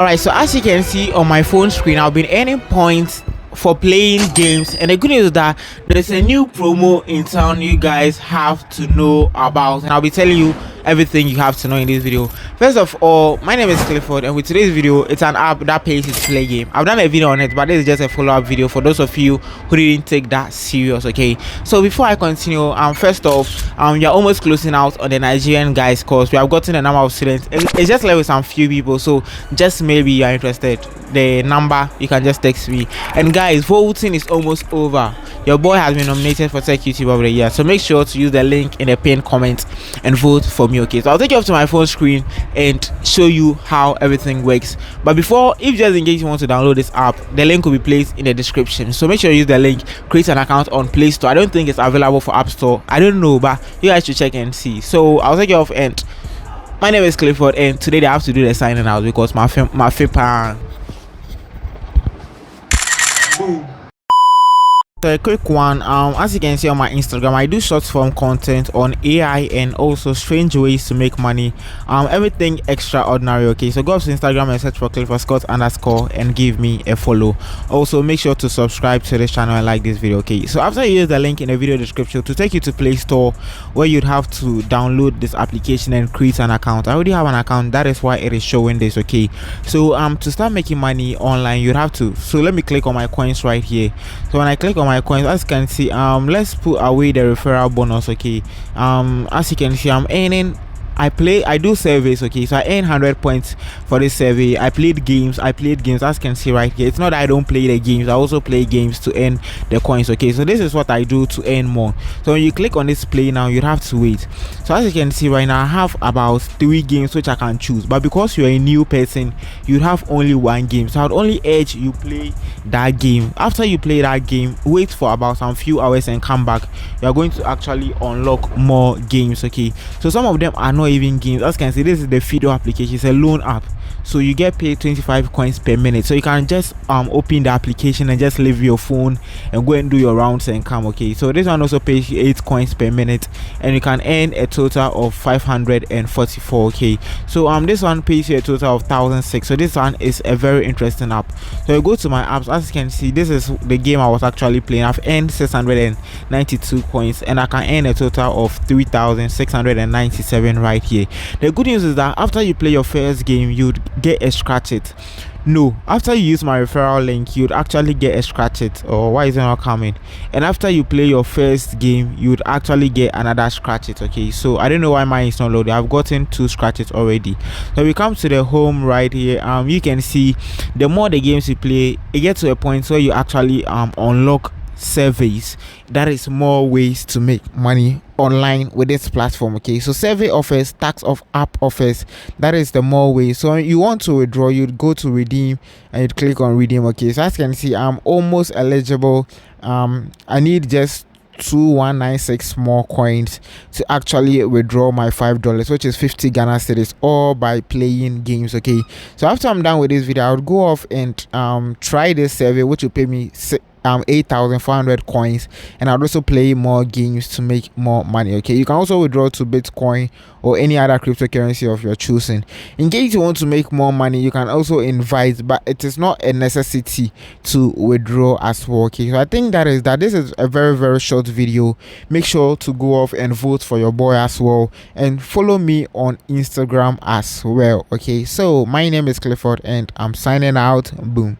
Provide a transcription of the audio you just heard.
Alright, so as you can see on my phone screen, I've been earning points for playing games, and the good news is that there's a new promo in town you guys have to know about, and I'll be telling you everything you have to know in this video. First of all, my name is Clifford, and with today's video, it's an app that pays you to play game. I've done a video on it, but this is just a follow-up video for those of you who didn't take that serious. Okay, so before I continue, first off, you're almost closing out on the Nigerian guys course. We have gotten a number of students. It's just left with some few people, so just maybe you're interested, the number you can just text me. And guys, voting is almost over. Your boy has been nominated for Tech YouTuber of the Year, so make sure to use the link in the pinned comment and vote for me. Okay, so I'll take you up to my phone screen and show you how everything works. But before, if just in case you want to download this app, the link will be placed in the description, so make sure you use the link, create an account on Play Store. I don't think it's available for App Store, I don't know, but you guys should check and see. So I'll take you off, and my name is Clifford, and today they have to do the signing out because my FIPA. So a quick one, as you can see on my Instagram, I do short form content on AI and also strange ways to make money, everything extraordinary. Okay, so go up to Instagram and search for Clifford Scott _ and give me a follow. Also make sure to subscribe to this channel and like this video. Okay, so after you use the link in the video description to take you to Play Store, where you'd have to download this application and create an account. I already have an account, that is why it is showing this. Okay, so to start making money online, you'd have to, so let me click on my coins right here. So when I click on my coins, as you can see, let's put away the referral bonus. Okay, as you can see, I'm earning, I do surveys. Okay, so I earn 100 points for this survey. I played games, as you can see right here. It's not that I don't play the games, I also play games to earn the coins. Okay, so this is what I do to earn more. So when you click on this play now, you have to wait. So as you can see right now, I have about 3 games which I can choose, but because you're a new person, you have only 1 game. So I'd only urge you play that game. After you play that game, wait for about some few hours and come back. You are going to actually unlock more games. Okay, so some of them are not even games. As you can see, this is the Fido application. It's a loan app, so you get paid 25 coins per minute. So you can just open the application and just leave your phone and go and do your rounds and come. Okay, so this one also pays you 8 coins per minute, and you can earn a total of 544. Okay, so this one pays you a total of 1,006. So this one is a very interesting app. So you go to my apps, as you can see, this is the game I was actually playing. I've earned 692 coins, and I can earn a total of 3,697 right here. The good news is that after you play your first game, you'd get a scratch it. No, after you use my referral link, you'd actually get a scratch it. Or why is it not coming? And after you play your first game, you'd actually get another scratch it. Okay, so I don't know why mine is not loaded. I've gotten 2 scratches already. So we come to the home right here. You can see the more the games you play, it gets to a point where you actually unlock surveys. That is more ways to make money online with this platform. Okay, so survey offers, tax of app offers, that is the more ways. So you want to withdraw, you'd go to redeem and you'd click on redeem. Okay, so as you can see, I'm almost eligible. I need just 2196 more coins to actually withdraw my $5, which is 50 Ghana cedis, all by playing games. Okay, so after I'm done with this video, I would go off and try this survey, which will pay me 8,400 coins, and I'll also play more games to make more money. Okay, you can also withdraw to Bitcoin or any other cryptocurrency of your choosing. In case you want to make more money, you can also invite, but it is not a necessity to withdraw as well. Okay, so I think that this is a very short video. Make sure to go off and vote for your boy as well, and follow me on Instagram as well. Okay, so my name is Clifford, and I'm signing out. Boom.